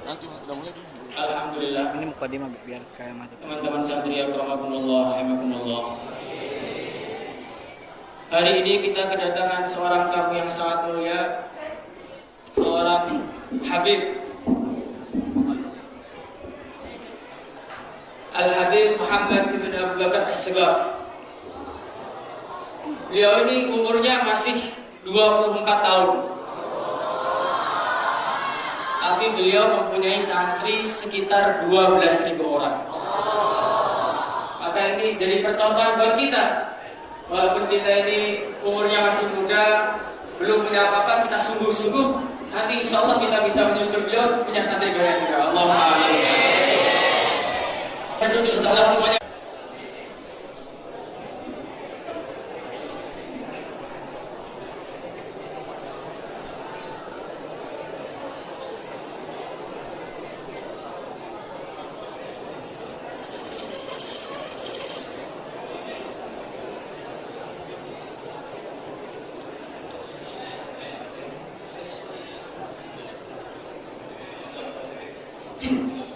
Alhamdulillah. Ini mukadimah biar sekalian masuk. Teman-teman santri akramakumullah, rahimakumullah. Hari ini kita kedatangan seorang tamu yang sangat mulia, seorang Habib Al-Habib Muhammad bin Abu Bakar As-Segaf. Beliau ini umurnya masih 24 tahun. Tapi beliau mempunyai santri sekitar 12.000 orang. Maka ini jadi percontohan buat kita. Walaupun kita ini umurnya masih muda, belum punya apa-apa, kita sungguh-sungguh, nanti insya Allah kita bisa menyusul beliau punya santri banyak juga. Allahumma amin. Dan duduk salah semuanya.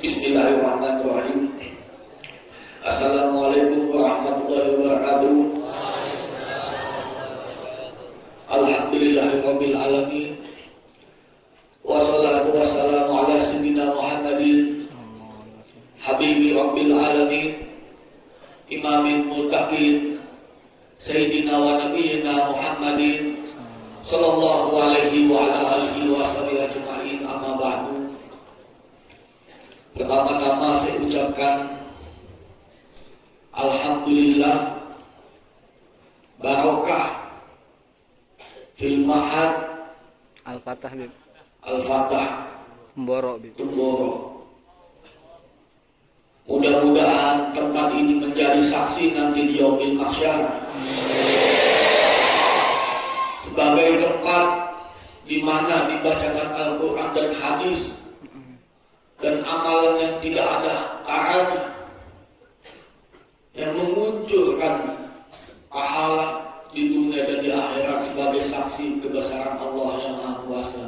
Bismillahirrahmanirrahim. Assalamualaikum warahmatullahi wabarakatuh. Alhamdulillahirabbil alamin. Wassalatu wassalamu ala sayyidina Muhammadin habibi rabbil alamin, imamil muttaqin, sayyidina wa nabiyyina Muhammadin sallallahu alaihi wa ala alihi wa sahbihi ajma'in. Amma ba'du. Pertama-tama saya ucapkan Alhamdulillah, barokah fil mahad Al-Fatah Bib. Al-Fatah Mboro Bib. Temboro. Mudah-mudahan tempat ini menjadi saksi nanti di yaumil mahsyar, sebagai tempat di mana dibacakan Al-Quran dan hadis dan amalan yang tidak ada caranya, yang memunculkan pahala di dunia dan di akhirat sebagai saksi kebesaran Allah yang Maha Kuasa.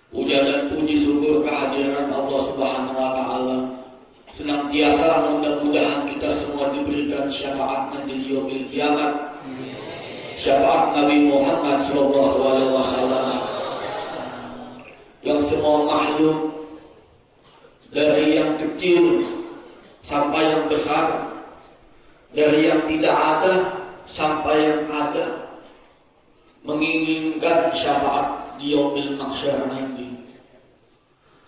Puja dan puji syukur kehadiran Allah Subhanahu wa Ta'ala. Senantiasa mudah-mudahan kita semua diberikan syafaat nanti di yaumil kiamat, syafaat Nabi Muhammad SAW, yang semua makhluk dari yang kecil sampai yang besar, dari yang tidak ada sampai yang ada, menginginkan syafaat di yaumil mahsyar nanti.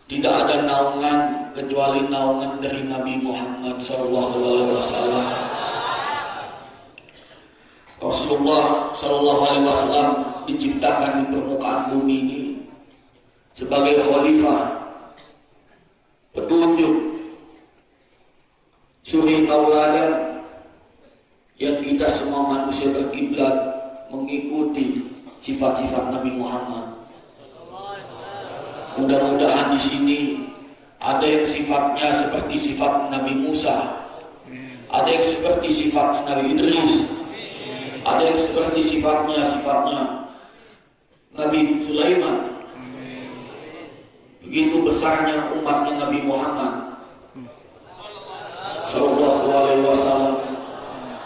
Tidak ada naungan kecuali naungan dari Nabi Muhammad SAW. Rasulullah SAW diciptakan di permukaan bumi ini sebagai khalifah, petunjuk, suri tauladan yang kita semua manusia berkiblat mengikuti sifat-sifat Nabi Muhammad. Mudah-mudahan di sini ada yang sifatnya seperti sifat Nabi Musa, ada yang seperti sifatnya Nabi Idris, ada yang seperti sifatnya Nabi Sulaiman. Begitu besarnya umatnya Nabi Muhammad Sallallahu Alaihi Wasallam,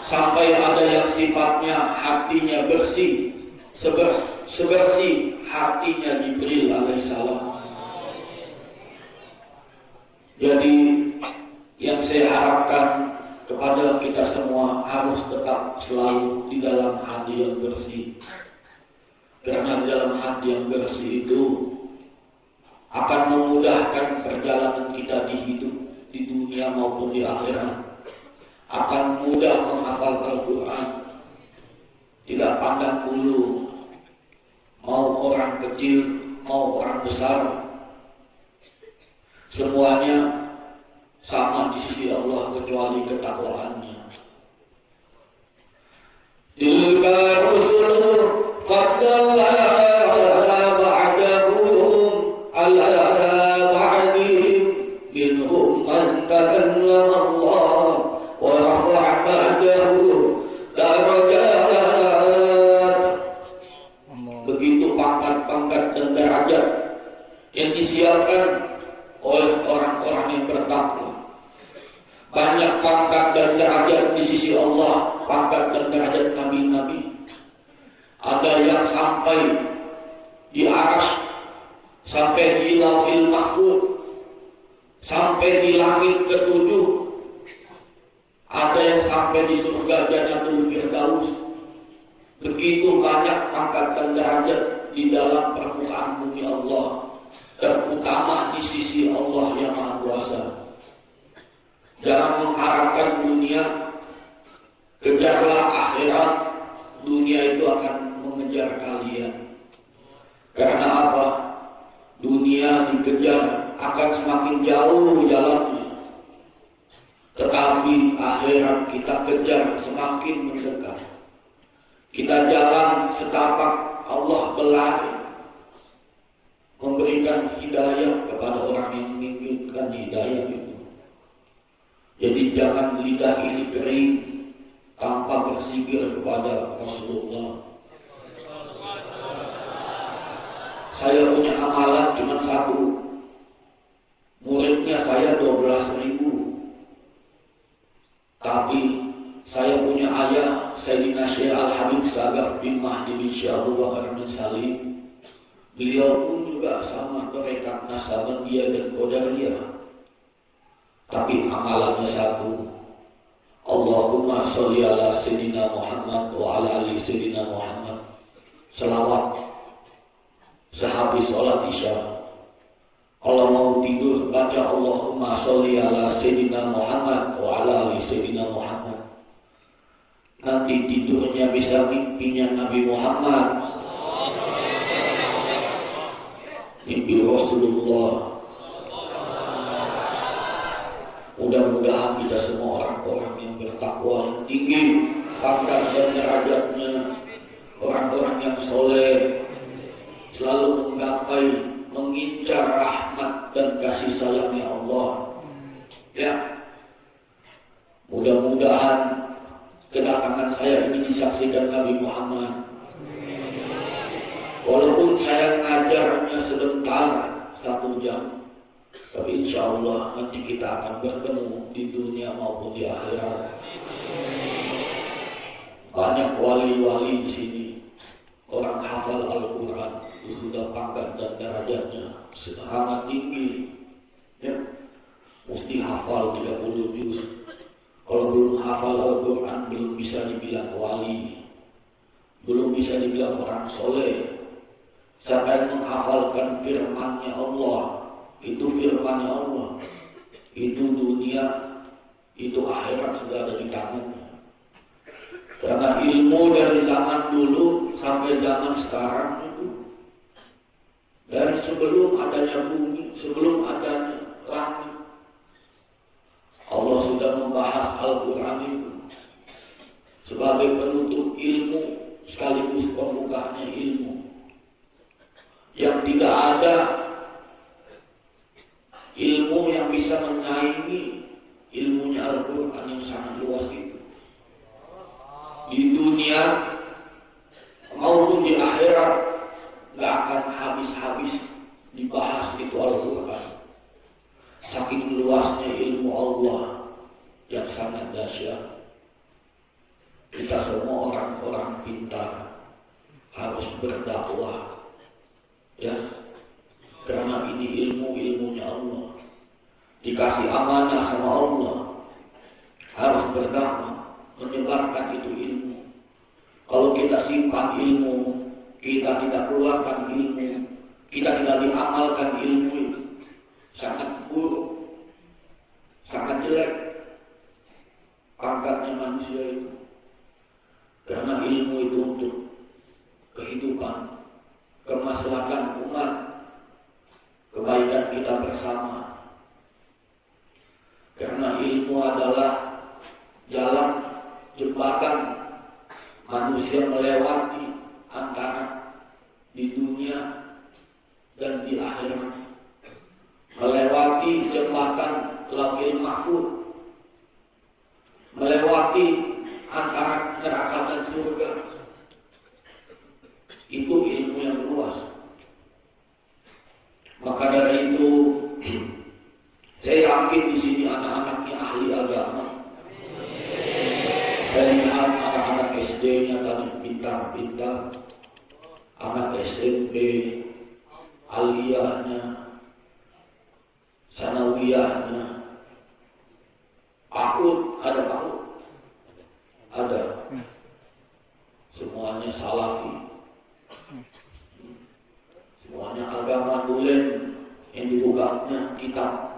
sampai ada yang sifatnya hatinya bersih, sebersih hatinya Jibril alaihissalam. Jadi yang saya harapkan kepada kita semua harus tetap selalu di dalam hati yang bersih, karena di dalam hati yang bersih itu akan memudahkan perjalanan kita di hidup di dunia maupun di akhirat. Akan mudah menghafal Al-Quran, tidak pandang bulu, mau orang kecil, mau orang besar, semuanya sama di sisi Allah kecuali ketakwaannya. Tilka rusulu faddalna ala ba'dihim minhum man takallama Allah wa rafa'a ba'dahu darajat. Begitu pangkat-pangkat dan derajat yang disiarkan oleh orang-orang yang bertakwa. Banyak pangkat dan derajat di sisi Allah, pangkat dan derajat nabi-nabi. Ada yang sampai di arsy, sampai di lauhil mahfuz, sampai di langit ketujuh. Ada yang sampai di surga Jannatul Firdaus. Begitu banyak pangkat dan derajat di dalam permukaan bumi Allah, terutama di sisi Allah yang Maha Kuasa. Jangan mengharapkan dunia, kejarlah akhirat. Dunia itu akan mengejar kalian. Karena apa? Dunia dikejar akan semakin jauh jalannya, tetapi akhirat kita kejar semakin mendekat. Kita jalan setapak, Allah berlari memberikan hidayah kepada orang yang menginginkan hidayah itu. Jadi jangan lidah ini kering tanpa berzikir kepada Rasulullah. Saya punya amalan cuma satu, muridnya saya 12.000. Tapi saya punya ayah Sayyidina Syekh Al-Habib Sagaf bin Mahdi bin Syekh Abu Bakar bin Salim. Beliau pun juga sama berekat Nasabandiyah dan Qadariyah. Tapi amalannya satu. Allahumma sholli ala Sayyidina Muhammad wa ala ali Sayyidina Muhammad. Selawat sehabis sholat isya. Kalau mau tidur baca Allahumma sholli ala Sayyidina Muhammad wa ala ali Sayyidina Muhammad. Nanti tidurnya bisa mimpinya Nabi Muhammad, mimpi Rasulullah. Mudah-mudahan kita semua orang-orang yang bertakwa yang tinggi pangkat dan derajatnya, orang-orang yang soleh, selalu menggapai, mengincar rahmat dan kasih sayangnya Allah. Ya, mudah-mudahan kedatangan saya ini disaksikan Nabi Muhammad. Walaupun saya ngajarnya sebentar, 1 jam, tapi insya Allah nanti kita akan bertemu di dunia maupun di akhirat. Banyak wali-wali di sini, orang hafal Al-Quran, sudah pangkat dan derajatnya sangat tinggi. Ya, mesti hafal 30 juz. Kalau belum hafal Al-Quran belum bisa dibilang wali, belum bisa dibilang orang soleh. Siapa yang menghafalkan firman-Nya Allah, itu firman-Nya Allah, itu dunia, itu akhirat sudah ada di tangannya. Karena ilmu dari zaman dulu sampai zaman sekarang itu, dari sebelum adanya bumi, sebelum adanya langit, Allah sudah membahas Al-Quran itu sebagai penutup ilmu sekaligus pembukanya ilmu. Yang tidak ada ilmu yang bisa menyaingi ilmunya Al-Quran yang sangat luas itu. Di dunia maupun di akhirat gak akan habis-habis dibahas itu Al-Quran. Saking luasnya ilmu Allah yang sangat dahsyat. Kita semua orang-orang pintar harus berdakwah, ya, karena ini ilmunya Allah, dikasih amanah sama Allah, harus berdakwah, menyebarkan itu ilmu. Kalau kita simpan ilmu, kita tidak keluarkan ilmu, kita tidak diamalkan ilmu itu, sangat buruk, sangat jelek pangkatnya manusia itu. Karena ilmu itu untuk kehidupan, kemaslahatan umat, kebaikan kita bersama. Karena ilmu adalah jalan jembatan manusia melewati antara di dunia dan di akhirat, melewati jembatan Lauhil Mahfuz, melewati antara neraka dan surga. Itu ilmu yang luas. Maka dari itu saya yakin di sini anak-anaknya ahli agama. Saya lihat anak-anak SD-nya tadi pintar-pintar, anak SMP, aliyahnya, sanawiyahnya, PAUD, ada PAUD? Ada. Semuanya salafi. Semuanya agama tulen yang dibukanya kitab.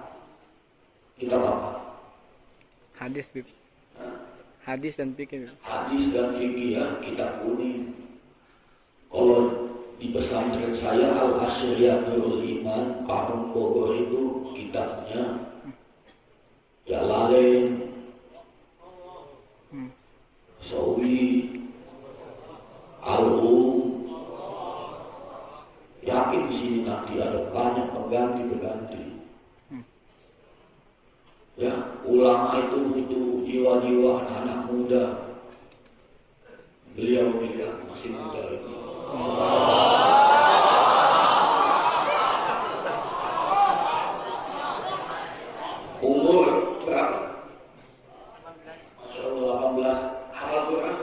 Kitab apa? Hadis, Bib. Hadis dan fikih, Bib. Hadis dan fikih, ya, kitab kuning. Kalau di pesantren saya Al-Asyriyatul Iman Parung Bogor itu kitabnya Jalalain, Sawi, Al-Um. Yakin di sini nanti ada banyak pengganti. Ya, ulama itu butuh jiwa-jiwa anak-anak muda. Beliau masih muda ini. Umur berapa? 18. Hafal Quran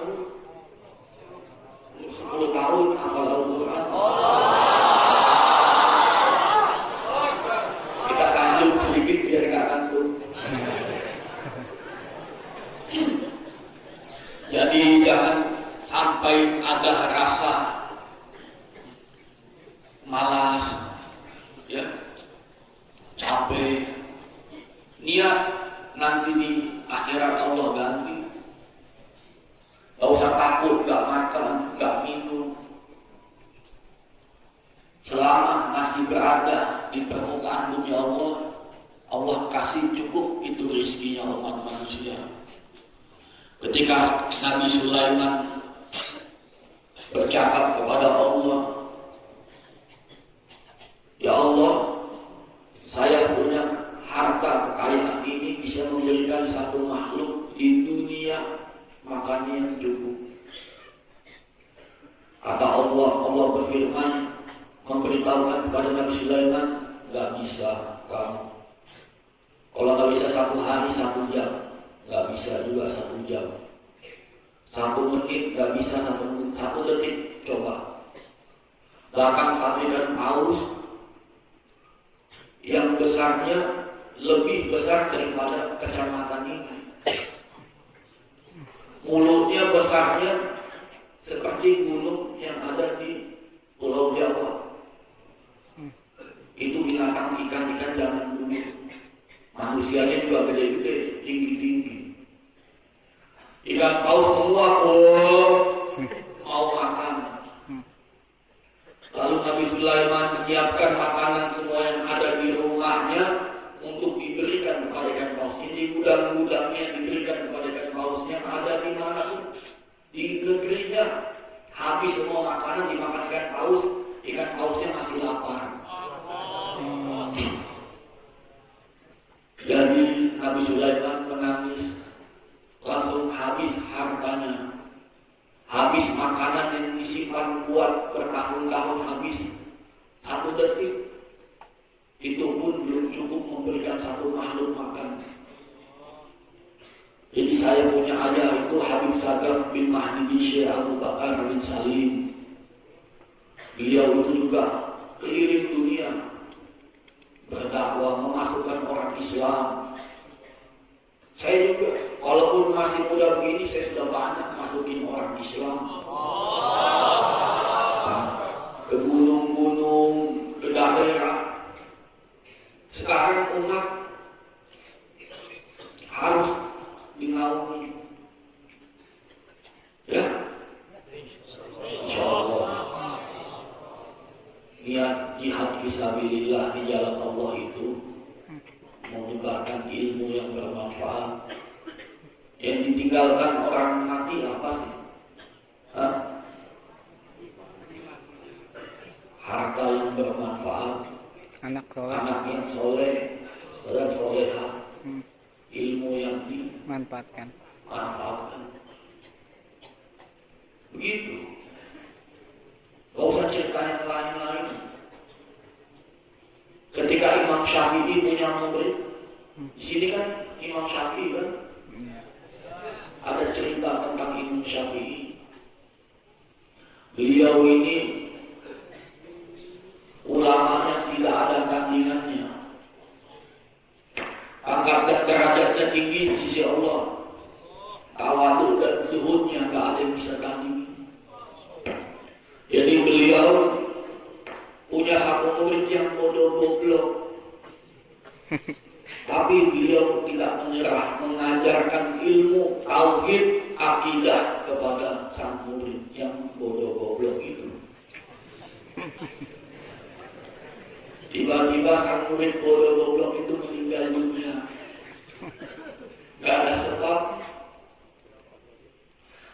10 tahun hafal Al-Quran. Kita sanjung sedikit biar gak ngantuk. Jadi jangan sampai ada rasa malas, ya, capek. Niat nanti di akhirat Allah ganti. Gak usah takut, gak makan, gak minum. Selama masih berada di permukaan bumi Allah, Allah kasih cukup itu rezekinya umat manusia. Ketika Nabi Sulaiman bercakap kepada Allah, "Ya Allah, saya punya harta kekayaan ini bisa memberikan satu makhluk di dunia makannya yang cukup." Kata Allah, Allah berfirman memberitahukan kepada Nabi Sulaiman, "Gak bisa kamu. Kalau gak bisa 1 hari 1 jam, gak bisa juga 1 jam. 1 menit gak bisa 1 detik, coba. Bahkan sampaikan paus yang besarnya lebih besar daripada kecamatan ini. Mulutnya besarnya seperti gunung yang ada di Pulau Jawa. Itu binatang ikan-ikan zaman dulu. Manusianya juga gede-gede, tinggi-tinggi. Ikan paus menguap, mau makan. Lalu Nabi Sulaiman menyiapkan makanan semua yang ada di rumahnya untuk diberikan kepada ikan paus. Ini gudang-gudangnya diberikan kepada ikan paus yang ada di mana pun di negerinya. Habis semua makanan dimakan ikan pausnya masih lapar. Jadi Nabi Sulaiman menangis, langsung habis hartanya, habis makanan yang disimpan kuat bertahun-tahun habis. 1 detik itu pun belum cukup memberikan 1 makhluk makan. Jadi saya punya ayah itu Habib Sagaf bin Mahdi bin Syekh Abu Bakar bin Salim. Beliau itu juga keliling dunia berdakwah, memasukkan orang Islam. Saya juga, walaupun masih muda begini, saya sudah banyak masukin orang Islam ke gunung-gunung, ke daerah. Sekarang umat harus dinaungi, ya, insyaallah. Niat jihad fisabilillah di jalan Allah itu menyebarkan ilmu yang bermanfaat. Yang ditinggalkan orang mati apa sih? Harta yang bermanfaat, Anak yang soleh, dan solehah, ilmu yang manfaatkan. Begitu. Gak usah cerita yang lain-lain. Ketika Imam Syafi'i punya murid, di sini kan Imam Syafi'i kan, ada cerita tentang Imam Syafi'i. Beliau ini ulamanya tidak ada tandingannya. Pangkat dan derajatnya tinggi di sisi Allah. Tawadhu dan zuhudnya gak ada yang bisa tandingi. Jadi beliau punya satu murid yang bodoh goblok. Tapi beliau tidak menyerah mengajarkan ilmu tauhid akidah kepada sang murid yang bodoh goblok itu. Tiba-tiba sang murid bodoh goblok itu meninggal dunia. Gak ada sebab.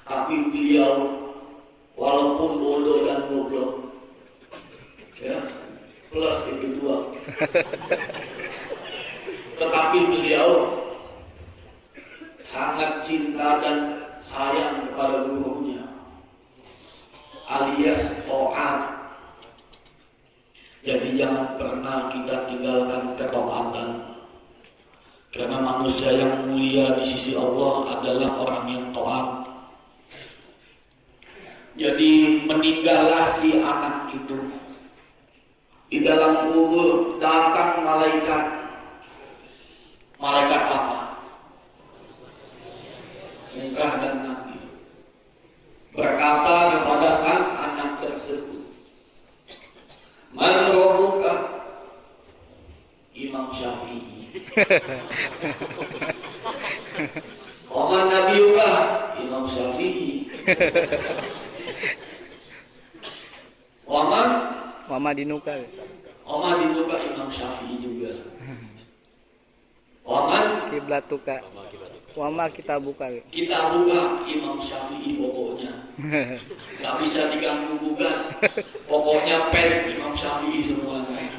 Tapi beliau walaupun bodoh dan goblok, ya, plus itu dua. Tetapi beliau sangat cinta dan sayang kepada gurunya, alias taat. Jadi jangan pernah kita tinggalkan ketaatan. Karena manusia yang mulia di sisi Allah adalah orang yang taat. Jadi meninggallah si anak itu. Di dalam kubur datang malaikat. Malaikat apa? Munkar dan Nakir. Berkata kepada sang anak tersebut, Man rabbuka? Imam Syafi'i. Waman nabiyuka? Imam Syafi'i. Wama dinuka Imam Syafi'i juga. Waman kiblatuka. Wama kita buka Imam Syafi'i pokoknya. Gak bisa diganggu gugat. Pokoknya pen Imam Syafi'i semuanya.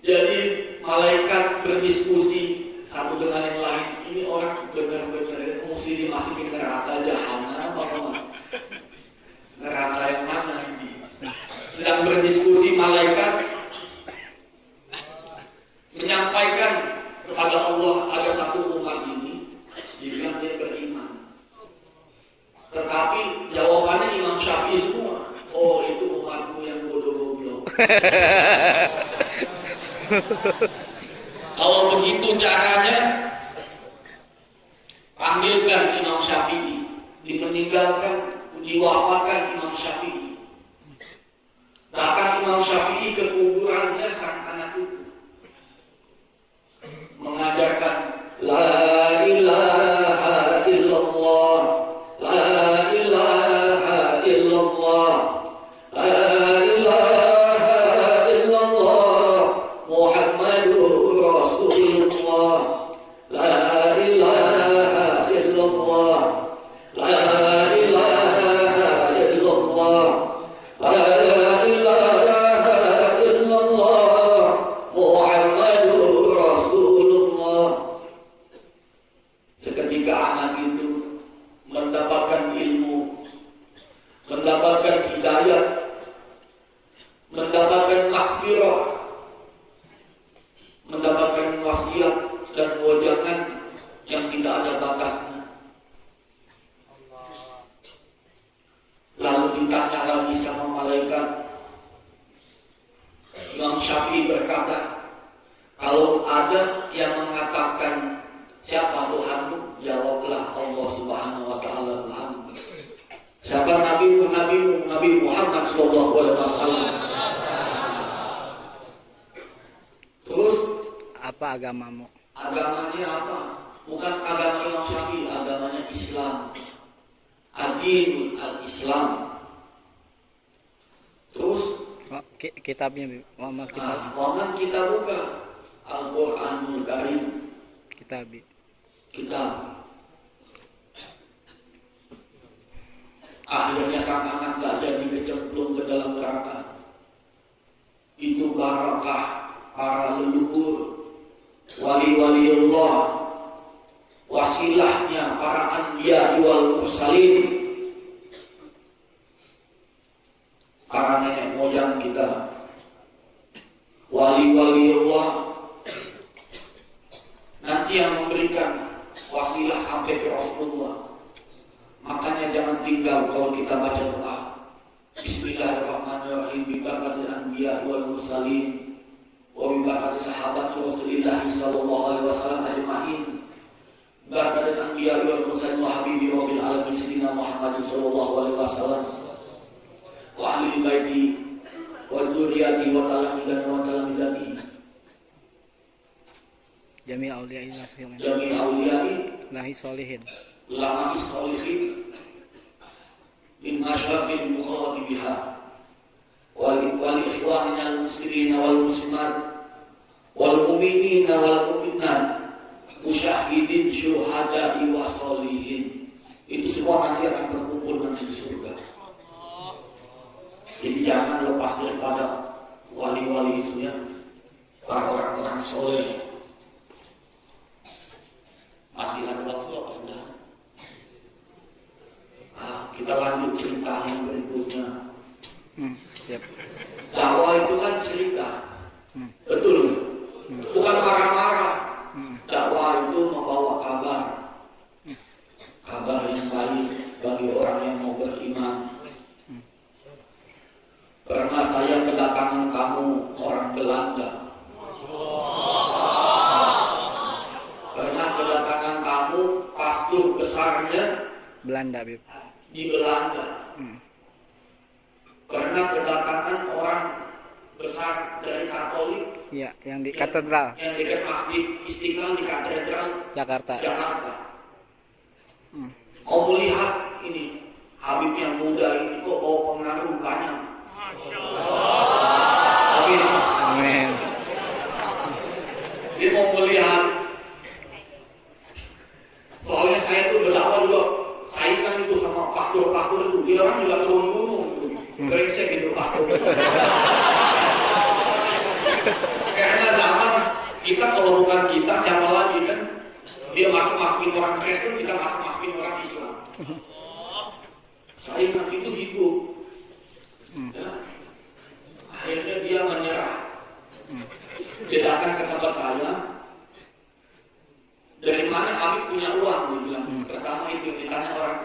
Jadi malaikat berdiskusi satu dengan yang lain. Ini orang benar-benar mesti dimasukin neraka jahanam apa? Neraka yang mana ini? Sedang berdiskusi malaikat menyampaikan kepada Allah ada satu umat ini dibilang dia beriman. Tetapi jawabannya Imam Syafi'i semua. Oh itu umatmu yang bodoh goblok. Kalau begitu caranya, panggilkan Imam Syafi'i. Dimeninggalkan, diwafatkan Imam Syafi'i. Bahkan Imam Syafi'i ke kuburannya sang anak itu mengajarkan La ilaha illallah, La ilaha illallah, La ilaha illallah, Muhammadur Rasulullah, La ilaha illallah, La ilaha illallah, La ilaha illallah, Muhammadur Rasulullah. Seketika anak itu mendapatkan ilmu, mendapatkan hidayah, mendapatkan maghfirah, mendapatkan wasiat dan wejangan yang tidak ada batasnya. Lalu ditanya lagi sama malaikat. Imam Syafi'i berkata, kalau ada yang mengatakan siapa Tuhanmu? Jawablah Allah Subhanahu wa taala Tuhanmu. Siapa nabimu? Nabi Muhammad sallallahu alaihi wasallam. Terus apa agamamu? Agamanya apa? Bukan agama Imam Syafi'i, agamanya Islam. Ad-din al-Islam. Terus kitabnya Wama kitab. Waman kita buka Al-Quranul Karim. Kitab. Akhirnya sang anak tak jadi kecemplung ke dalam neraka. Itu barakah para leluhur, wali-waliullah, wasilahnya para anbiya wal mursalin, para nenek moyang kita, ajma'in bi barakatil anbiya wal mursalin wa bi barakati sahabat Rasulillah sallallahu alaihi wasallam ajma'in barakatil anbiya wal mursalin wa habibi rabbil alamin sayyidina Muhammad sallallahu alaihi wasallam wa ahli baiti wa dzurriyyati wa talamizati Jami auliya ilahi jami auliyai lahi solihin lama solihin min masyarakat muqaddibiha wal ikhwanina al muslimina wal muslimat wal mu'minina wal mu'minat musyahidin syuhada'i wa solihin. Itu semua nanti akan berkumpul nanti di surga. Jadi jangan lepas daripada wali-wali itu ya, para orang-orang soleh. Masih ada waktu apa sudah? Kita lanjut cerita yang berikutnya. Siap. Dakwah itu kan cerita, betul? Bukan marah-marah. Dakwah itu membawa kabar, kabar yang baik bagi orang yang mau beriman. Karena saya kedatangan kamu orang Belanda. Karena kedatangan kamu pastor besarnya Belanda, Bib. di Belanda. Karena kedatangan orang besar dari Katolik, Ya, yang di katedral yang dekat Masjid Istiqlal di Katedral Jakarta. Mau melihat ini Habib yang muda ini kok bawa pengaruh banyak. Amin. Amin. Dia mau melihat. Soalnya saya tuh berdakwah juga saingan itu sama pastor-pastor itu. Dia orang juga turun gunung. Brengsek itu pastor. Karena zaman kita kalau bukan kita siapa lagi kan? Dia masuk-masukin orang Kristen, kita masuk-masukin orang Islam. Saingan itu hidup. Ya. Akhirnya dia menyerah. Dia datang ke tempat saya. Dari mana Habib punya uang? Dia bilang. Pertama itu ditanya orang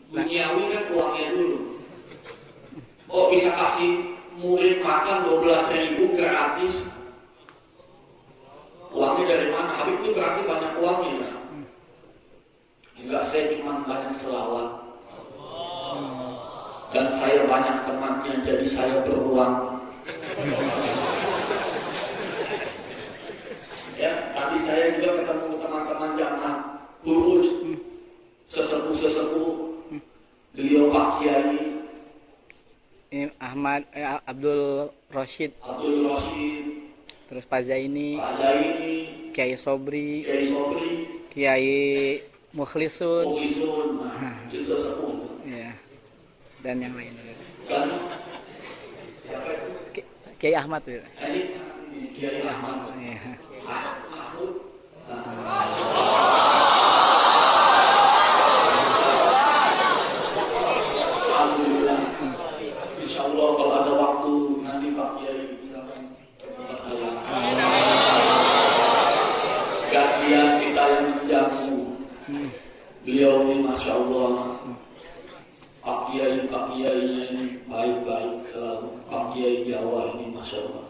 duniawi kan uangnya dulu. Oh bisa kasih murid makan 12.000 gratis. Uangnya dari mana? Habib itu berarti banyak uangnya. Enggak, saya cuma banyak selawat. Dan saya banyak temannya, jadi saya beruang. Ya, tadi saya juga ketemu teman-teman jamaah Buruj, sesepuh-sesepuh, beliau Pak Kiai Ini Abdul Rashid, terus Pak Zaini, Kiai Sobri, Kiai Mukhlisun, itu sesepuh. ya, dan yang lain. Dan siapa itu? Kiai Ahmad, ya. Ini Kiai Ahmad. Ya. Alhamdulillah. Insya Allah kalau ada waktu nanti Pak Kiai silakan ke tempat saya. Gantian kita yang menjamu. Beliau ini Masya Allah. Pak Kiainya ini baik-baik selalu. Pak Kiai Jawa ini Masya Allah.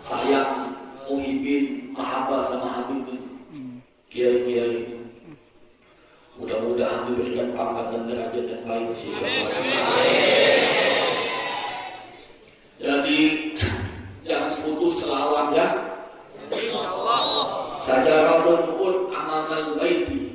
Sayang Muhyiddin mahabbah sama Habib Kiai-kiai ini. Mudah-mudahan diberikan pangkat dan derajat yang baik siswa. Jadi jangan putus selawat ya. Sajarah pun amanal baiti.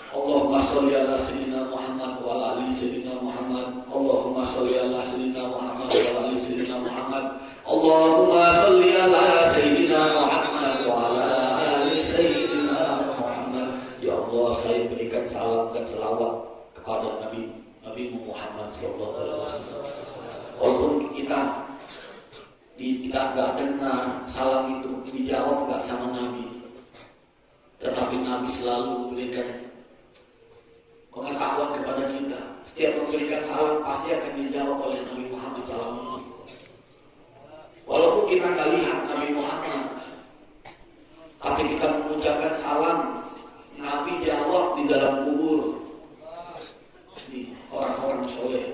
Allahumma sholli ala sayyidina Muhammad wa ala ali sayyidina Muhammad. Allahumma sholli ala sayyidina Muhammad wa ala ali sayyidina Muhammad. Allahumma sholli ala sayyidina Muhammad wa ala ali sayyidina Muhammad. Ya Allah, saya berikan salam dan selawat kepada Nabi Muhammad sallallahu alaihi wasallam. Walaupun kita nggak dengar salam itu dijawab nggak sama Nabi, tetapi Nabi selalu memberikan pengetahuan kepada kita. Setiap memberikan salam pasti akan dijawab oleh Nabi Muhammad SAW. Walaupun kita nggak lihat Nabi Muhammad, tapi kita mengucapkan salam, Nabi jawab di dalam kubur. Ini orang-orang soleh.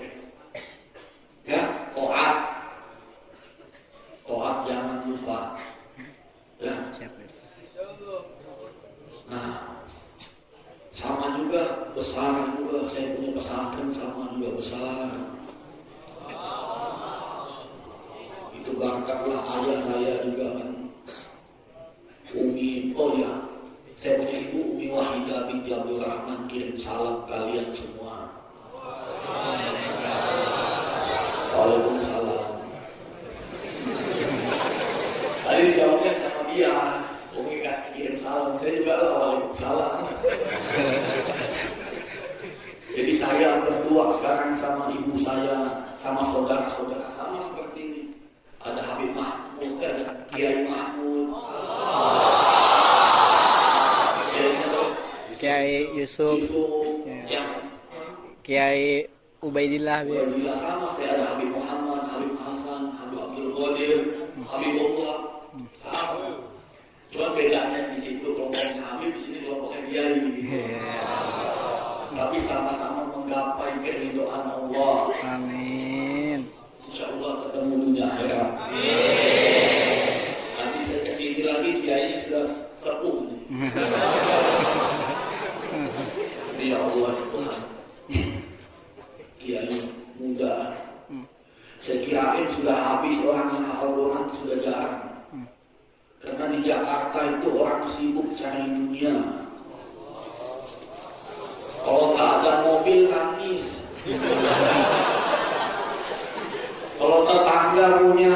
Ya, taat doakanlah ayah saya juga kan. Umi, oh ya, saya punya ibu Umi Wahidah binti Abdul Rahman, kirim salam kalian semua. Waalaikumsalam. Tadi dijawabnya sama dia, Umi kasih kirim salam, saya juga lah waalaikumsalam. Jadi saya berdua sekarang sama ibu saya, sama saudara-saudara sama seperti ini. Ada Habib Mahmud, ada Kiai Mahmud, Kiai Yusuf, yang Kiai Ubaidillah. Ubaidillah sama. Saya ada Habib Muhammad, Habib Hasan, Habib Abdul Qadir, Habibullah. Sama. Cuma bedanya di situ kelompoknya Habib, di sini kelompoknya Kiai. Tapi sama-sama menggapai keridhaan Allah. Amin. InsyaAllah ketemu dunia akhirat. Nanti saya kesini lagi kiainya sudah sepuh. Ya Allah Tuhan, kiai muda. Saya kirain sudah habis orang yang hafal Quran, sudah jarang. Karena di Jakarta itu orang sibuk cari dunia. Kalau tak ada mobil nangis. Kalau tetangga punya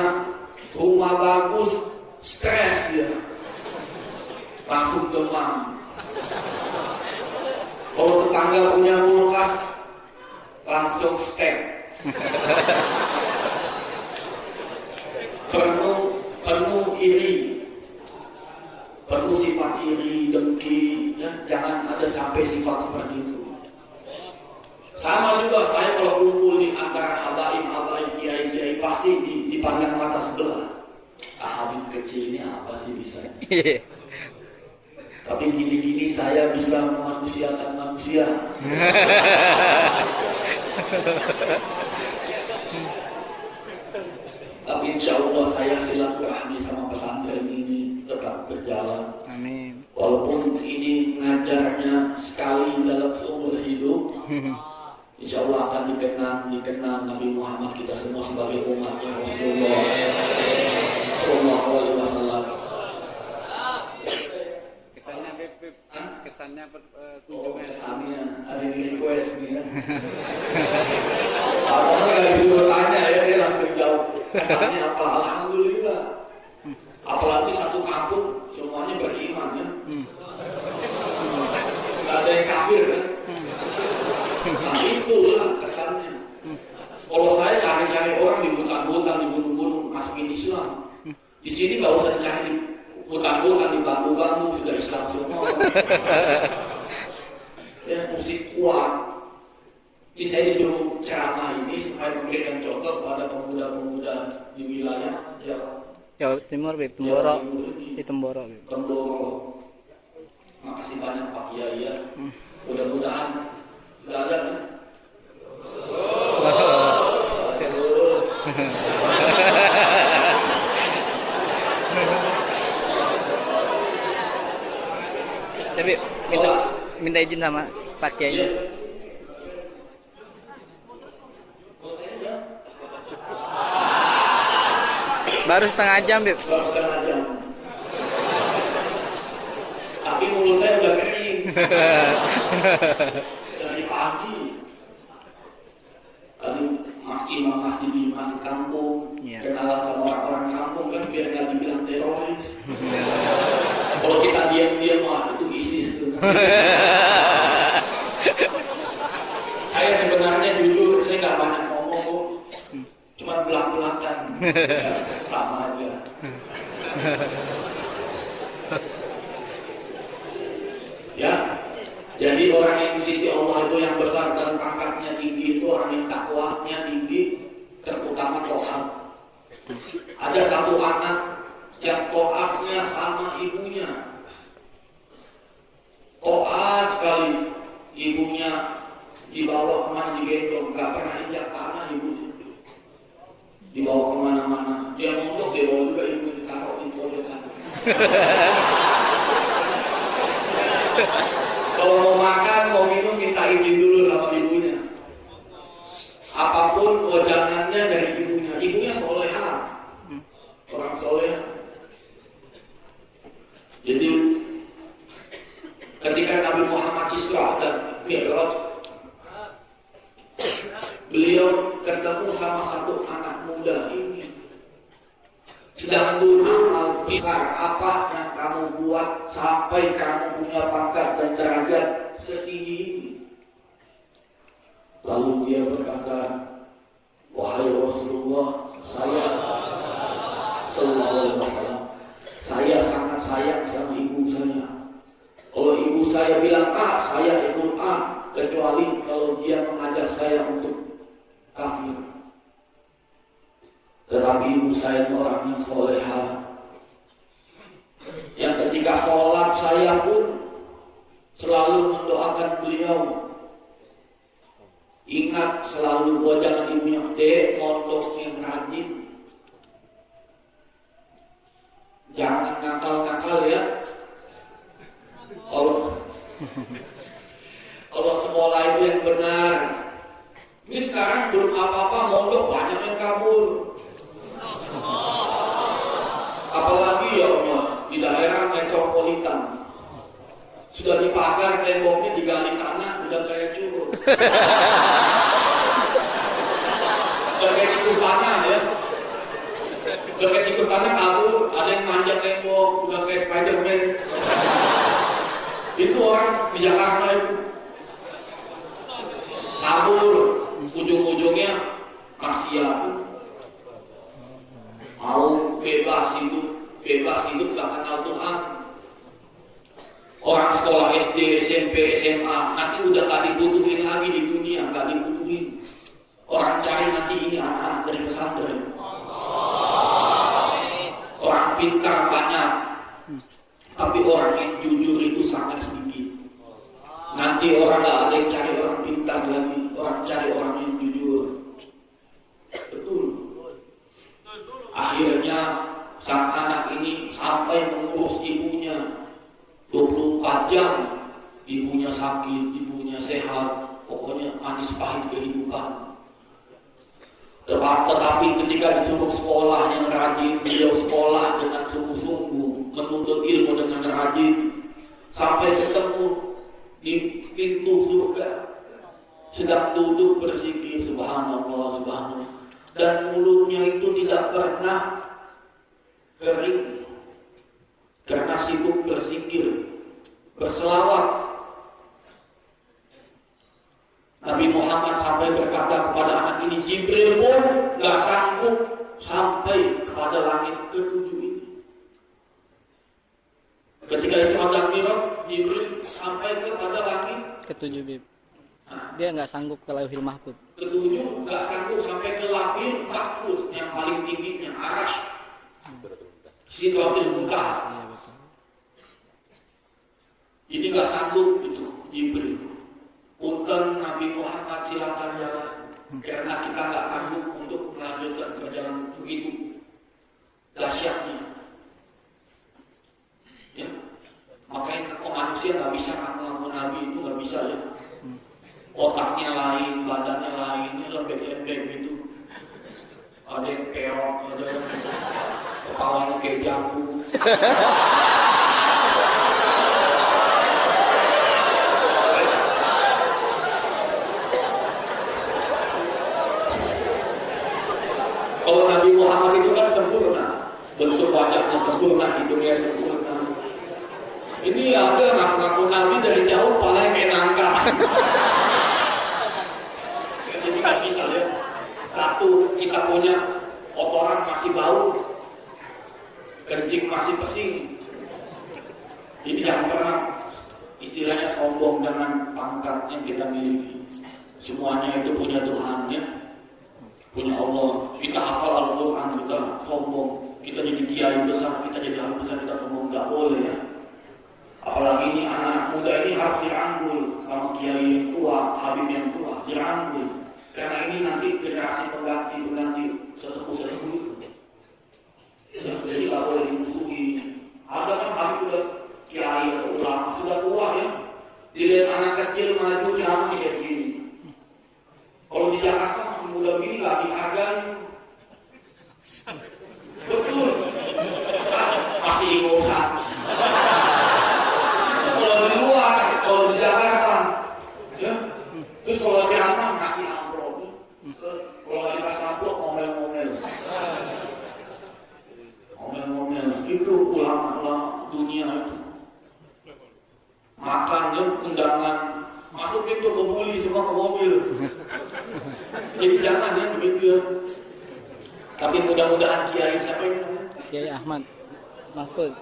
rumah bagus, stres dia, langsung demam. Kalau tetangga punya kulkas, langsung step. Penuh iri, penuh sifat iri, dengki, ya, jangan ada sampai sifat seperti itu. Sama juga saya kalau kumpul di antara habaib kiai pasti dipandang mata sebelah. Habib kecil ini apa sih bisa? Tapi gini-gini saya bisa memanusiakan manusia. Tapi insya Allah saya silaturahmi sama pesantren ini tetap berjalan. Amin. Walaupun ini ngajarnya sekali dalam seumur hidup. Insya Allah akan dikenang Nabi Muhammad kita semua sebagai umatnya Rasulullah Sallallahu Alaihi Wasallam. Kesannya Beb, kesannya kunjungan. Kesannya ada yang request nih. Abang nggak disuruh tanya ya, dia langsung jawab. Kesannya apa? Alhamdulillah. Apalagi satu kampung semuanya beriman ya. Gak ada yang kafir kan. Nah itulah kesannya. Kalau saya cari-cari orang di hutan-hutan, di gunung-gunung masukin Islam, di sini nggak usah dicari hutan-hutan, di bambu-bambu sudah Islam semua. Ya mesti kuat. Ini saya disuruh ceramah ini supaya memberikan contoh kepada pemuda-pemuda di wilayah Jawa Timur, Beb, Temboro. Di Temboro, Beb. Temboro. Makasih banyak Pak Kiai ya. Mudah-mudahan sudah ada kan? Tapi minta izin sama Pak Kiai. Baru setengah jam, Beb. Baru setengah jam. Tapi mulut saya udah kering. Dari pagi. Tadi imam masjid di masjid kampung, kenalan sama orang-orang kampung kan biar nggak dibilang teroris. Kalau kita diam-diam itu ISIS tuh. Saya sebenarnya jujur saya nggak banyak ngomong kok, cuma belak-belakan, sama aja. Ya, jadi orang yang di sisi Allah itu yang besar dan pangkatnya tinggi itu orang yang takwanya tinggi, terutama to'at. Ada satu anak yang to'atnya sama ibunya, to'at sekali, ibunya dibawa kemana digendong, nggak pernah injak tanah ibunya, dibawa kemana-mana, dia mondok dia bawa juga ibu ditaruh di pojokan. Kalau mau makan, mau minum, minta izin dulu sama ibunya. Apapun wejangannya dari ibunya. Ibunya solehah. sedang duduk hal besar apa yang kamu buat sampai kamu punya pangkat dan derajat setinggi ini. Lalu dia berkata, wahai Rasulullah, saya sallallahu alaihi wasallam, saya sangat sayang sama ibu saya. Kalau ibu saya bilang A, saya ikut A, kecuali kalau dia mengajak saya untuk kafir. Tetapi ibu saya orang yang soleha, yang ketika sholat saya pun selalu mendoakan beliau. Ingat selalu buat jangan ibunya gede, mondok yang rajin, jangan nakal-nakal ya. Kalau sekolah itu yang benar. Ini sekarang belum apa-apa mondok banyak yang kabur. Apalagi ya di daerah metropolitan sudah dipagar temboknya, digali tanah, udah kayak curug. Udah kayak tikus tanah ya. Udah kayak tikus tanah kabur, ada yang manjat tembok, udah kayak Spiderman. Itu orang di Jakarta itu kabur, ujung-ujungnya maksiat. Mau bebas hidup gak kenal Tuhan. Orang sekolah SD, SMP, SMA nanti udah gak dibutuhin lagi di dunia, gak dibutuhin. Orang cari nanti ini anak-anak dari pesantren. Orang pintar banyak, tapi orang yang jujur itu sangat sedikit. Nanti orang gak ada yang cari orang pintar lagi, orang cari orang yang jujur. Betul. Akhirnya sang anak ini sampai mengurus ibunya 24 jam. Ibunya sakit, ibunya sehat, pokoknya manis pahit kehidupan. Tetapi ketika disuruh sekolah yang rajin, beliau sekolah dengan sungguh-sungguh, menuntut ilmu dengan rajin, sampai ketemu di pintu surga, sedang duduk berzikir subhanallah, subhanallah, dan mulutnya itu tidak pernah kering karena sibuk berzikir, berselawat. Nabi Muhammad sampai berkata kepada anak ini, Jibril pun gak sanggup sampai kepada langit ke-7 ini. Ketika Isra dan Mi'raj, Jibril sampai kepada langit ke-7 Bib. Dia nggak sanggup ke Lauhil Mahfuz. Ke-7 nggak sanggup sampai ke Lauhil Mahfuz yang paling tingginya Arasy. Sidratul Muntaha. Iya betul. Jadi nggak sanggup itu Jibril. Punten Nabi Muhammad silakan jalan. Karena kita nggak sanggup untuk melanjutkan perjalanan begitu dahsyatnya. Ya. Makanya manusia nggak bisa ngaku Nabi itu nggak bisa ya. Otaknya lain, badannya lain, ini lembek-lembek gitu. Ada yang keok, ada yang kepalanya kayak jambu. Kalau Nabi Muhammad itu kan sempurna, bentuk wajahnya sempurna, hidungnya sempurna. Ini ada ngaku Nabi dari jauh, palanya kayak nangka. Jadi nggak bisa ya. Satu, kita punya kotoran masih bau, kencing masih pesing. Jadi jangan pernah istilahnya sombong dengan pangkat yang kita miliki. Semuanya itu punya Tuhan ya, punya Allah. Kita hafal Al-Quran, kita sombong. Kita jadi kiai besar, kita jadi alim besar, kita sombong, nggak boleh ya. Apalagi ini anak muda ini harus dirangkul sama kiai yang tua, habib yang tua, dirangkul. Karena ini nanti generasi pengganti sesepuh-sesepuh itu. Jadi nggak boleh dimusuhi. Ada kan habib sudah kiai atau ulama sudah tua ya. Dilihat anak kecil maju cantik kayak gini. Kalau di Jakarta masih muda begini nggak dihargai. Betul. Masih ingkosan. Kalau di luar, kalau di Jakarta, ya. Terus kalau ceramah kasih amplop, kalau nggak dikasih amplop ngomel-ngomel. undangan, masukin tuh ke muli semua ke mobil. Jadi jangan ya begitu ya. Tapi mudah-mudahan Kiai siapa ini namanya? Kiai Ahmad Mahfud.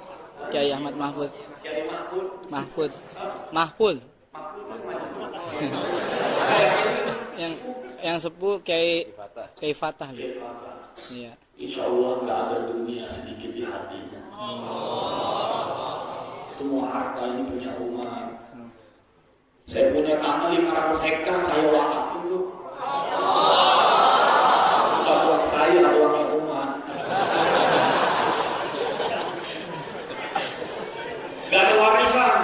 Kiai Ahmad Mahfud. Kiai Mahfud. Mahfud. Mahfud. yang sepuh Kiai Fatah. Iya. Insya Allah nggak ada dunia sedikit di hatinya. Semua harta ini punya umat. Saya punya tanah 500 hektar, saya wakafin tuh. Bukan uang saya, uangnya umat. Gak ada warisan.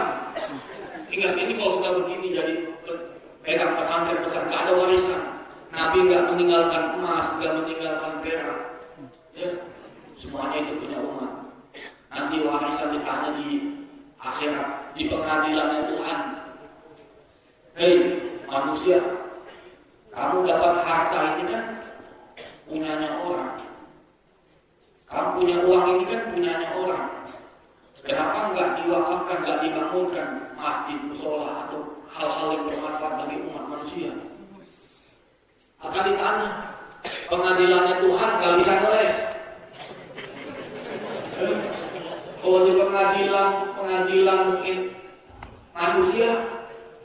Ingat ini kalau sudah begini jadi pegang pesantren besar, gak ada warisan. Nabi gak meninggalkan emas, gak meninggalkan perak. Ya, semuanya itu punya umat. Nanti warisan ditanya di akhirat, di pengadilan Tuhan. Hei manusia, kamu dapat harta ini kan punyanya orang. Kamu punya uang ini kan punyanya orang. Kenapa enggak diwakafkan, enggak dibangunkan masjid, musola atau hal-hal yang bermanfaat bagi umat manusia? Akan ditanya, pengadilannya Tuhan enggak bisa ngeles. Kalau di pengadilan mungkin manusia,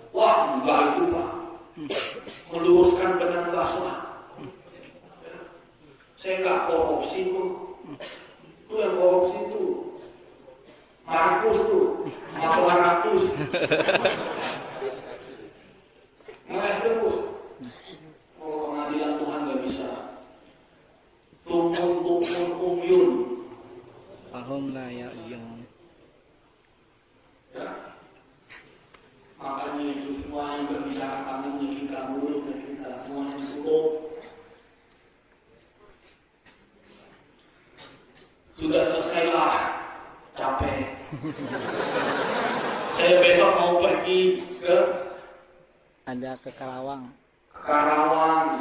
wah enggak itu Pak, meluruskan dengan basah. Saya enggak korupsi tuh, itu yang korupsi tuh. Markus tuh, 400. Ngeles terus. Oh, pengadilan Tuhan gak bisa. Tumun umyun. Fahum la ya'lamun. Ya. Makanya itu semua yang berbicara kami kita dulu, kita semuanya ditutup. Sudah selesailah. Capek. Saya besok mau pergi ke Karawang. Karawang.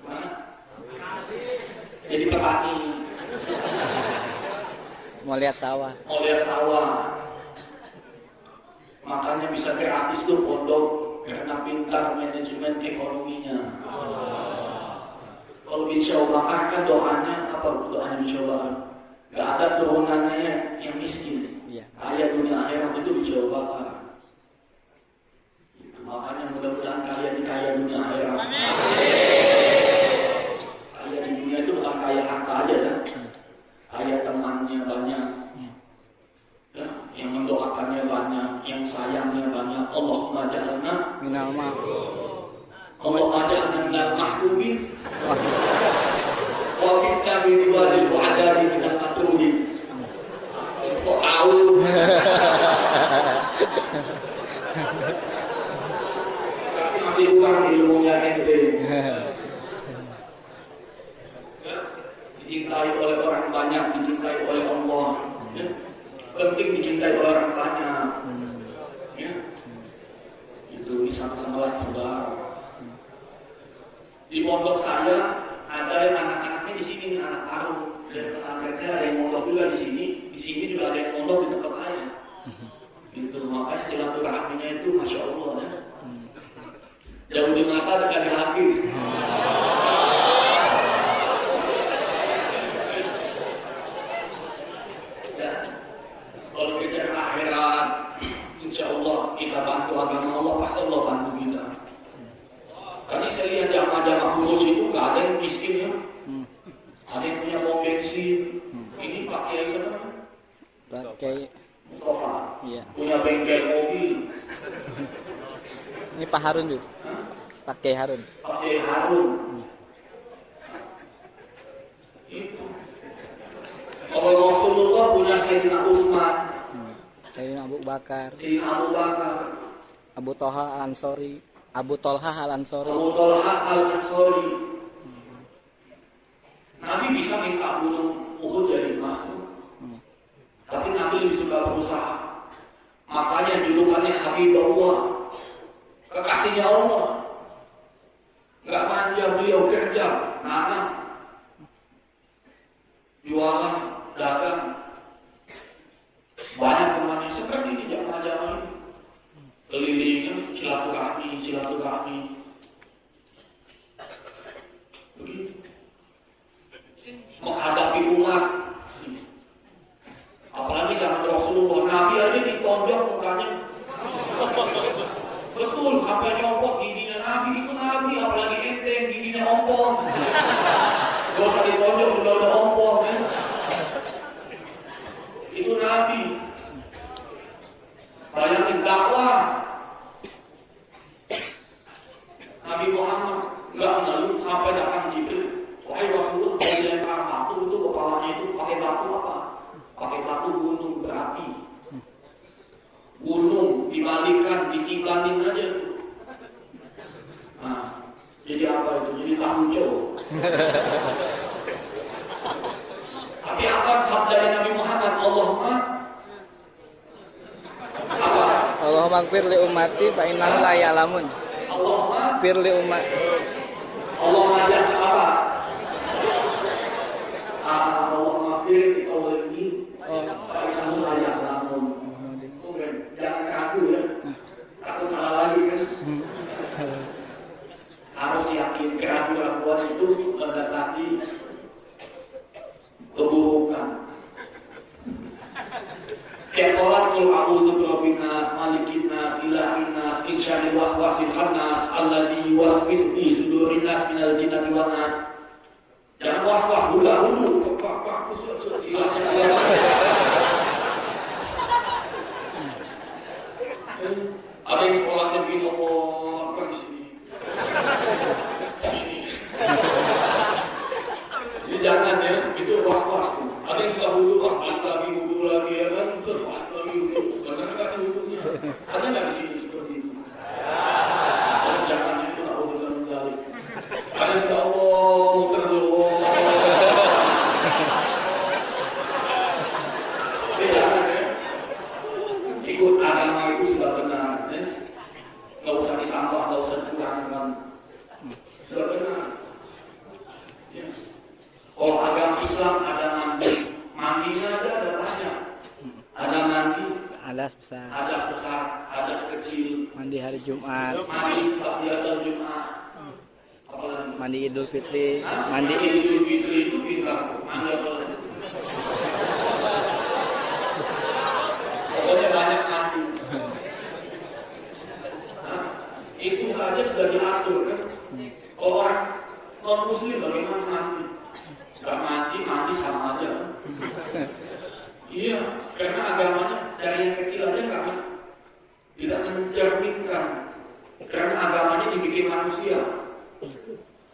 Mana? Jadi petani. Mau lihat sawah. Makanya bisa gratis tuh pondok karena pintar manajemen ekonominya. Kalau bin Syawbaan kan doanya apa? Doanya bin Syawbaan. Gak ada turunannya yang miskin. Iya. Kaya dunia akhirat itu dicoba. Makanya mudah-mudahan kalian kaya dunia akhirat. Kaya di dunia itu bukan kaya harta aja ya. Kaya temannya banyak. Ya, yang mendoakannya banyak, yang sayangnya banyak. Allahumma ja'alna Minal Allahumma ja'alna minal mahbubin. Wa kita bi wajib adali minal matrudin. Kok tahu? Tapi masih kurang ilmunya ente. Dicintai oleh orang banyak, dicintai oleh Allah. Ya. Penting dicintai oleh orang banyak. Ya. Itu sama-sama saudara. Di pondok saya ada yang anak-anaknya di sini, anak tarung. Dari pesantren saya ada yang mondok juga di sini juga ada yang mondok di tempat saya. Itu makanya silaturahminya itu masya Allah ya. Jauh di mata dekat di hati. Ya. Kalau kita di akhirat, insya Allah kita bantu agama Allah, pasti Allah bantu kita. Tadi saya lihat jamaah-jamaah khusus itu nggak ada yang miskin ya. Ada yang punya pom bensin. Ini Pak Kiai siapa? Pakai. Mustafa. Iya. Punya bengkel mobil. Ini Pak Harun juga. Pak Kiai Harun. Pak Kiai Harun. Itu. Kalau Rasulullah punya Sayyidina Utsman. Sayyidina Abu Bakar. Sayyidina Abu Bakar. Abu Tolha Al-Ansori. Abu Tolha Al-Ansori. Abu Tolha Al-Ansori. Nabi bisa minta gunung Uhud dari emas. Tapi Nabi lebih suka berusaha. Makanya julukannya Habibullah, kekasihnya Allah. Gak manja, beliau kerja, nanam, jualan, dagang. Banyak temannya seperti ini jamaah-jamaah ini. menghadapi umat. Apalagi zaman Rasulullah, Nabi aja ditonjok mukanya. Betul, sampai nyopot giginya Nabi, itu Nabi, apalagi ente yang giginya ompong. Gak usah ditonjok, udah ompong kan. Itu Nabi. Bayangin dakwah Nabi Muhammad nggak ngeluh sampai datang Jibril. Wahai Rasulullah, kalau yang batu itu kepalanya itu pakai batu apa? Pakai batu gunung berapi. Gunung dibalikan, dikiblatin aja tuh. Nah, jadi apa itu? Jadi tangco. Tapi apa sabda dari Nabi Muhammad? Allahumma apa? Allahumma ighfir li ummati fa innahum la ya'lamun. Allahumma Ighfir li ummat. Allah ngajak apa? Allahumma ighfir li qawli fa innahum la ya'lamun. Jangan kaku ya. Takut salah lagi guys. Harus yakin keraguan itu mendekati keburukan. Kayak sholat qul a'udzu birabbin nas, malikin nas, ilahin nas, min syarril waswasil khannas, alladzi yuwaswisu fi sudurin nas minal jinnati wan nas. Jangan waswas dulu. Ada yang sholatnya begini kan di sini. Jadi jangan ya, itu was-was tuh. Ada yang sudah wudhu, wudhu lagi ya kan, terus balik lagi wudhu. Benar nggak tuh wudhunya? Ada nggak di sini seperti itu? Jangan itu nggak urusan menjadi. Ada yang sudah Allah muter dulu. Jangan ya. Ikut agama itu sudah benar. Nggak usah ditambah, nggak usah dikurangkan. Sudah benar. Ya. Kalau agama Islam ada mandi, mandinya ada banyak. Ada mandi, Adas besar. ada kecil. Mandi hari Jumat. Mandi sebab dia ada Jumat. Apalagi Mandi Idul Fitri. mandi Idul Fitri itu pintar. Mandi apa lagi? Pokoknya banyak mandi. Nah, itu saja sudah diatur kan. Kalau orang non Muslim bagaimana mandi? Gak mandi sama aja. Iya, karena agamanya dari yang kecil aja tidak mencerminkan. Karena agamanya dibikin manusia.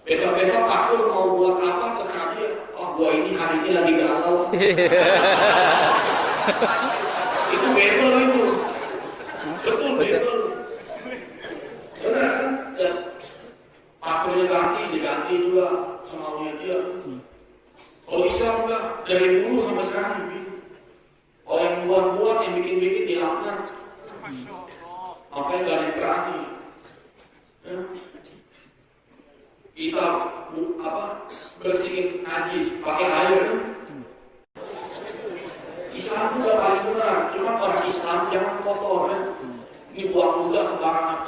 Besok-besok pastor mau buat apa terserah dia. Oh, gua ini hari ini lagi galau. Itu bebel itu. Betul bebel. Benar kan? Dan pastornya diganti juga semaunya dia. Kalau Islam enggak, dari dulu sampai sekarang begitu. Kalau yang buat-buat, yang bikin-bikin dilaknat. Makanya nggak ada yang berani. Ya. Kita bersihin najis pakai air kan? Islam itu udah paling benar. Cuma orang Islam jangan kotor kan? Ini buang muda sembarangan.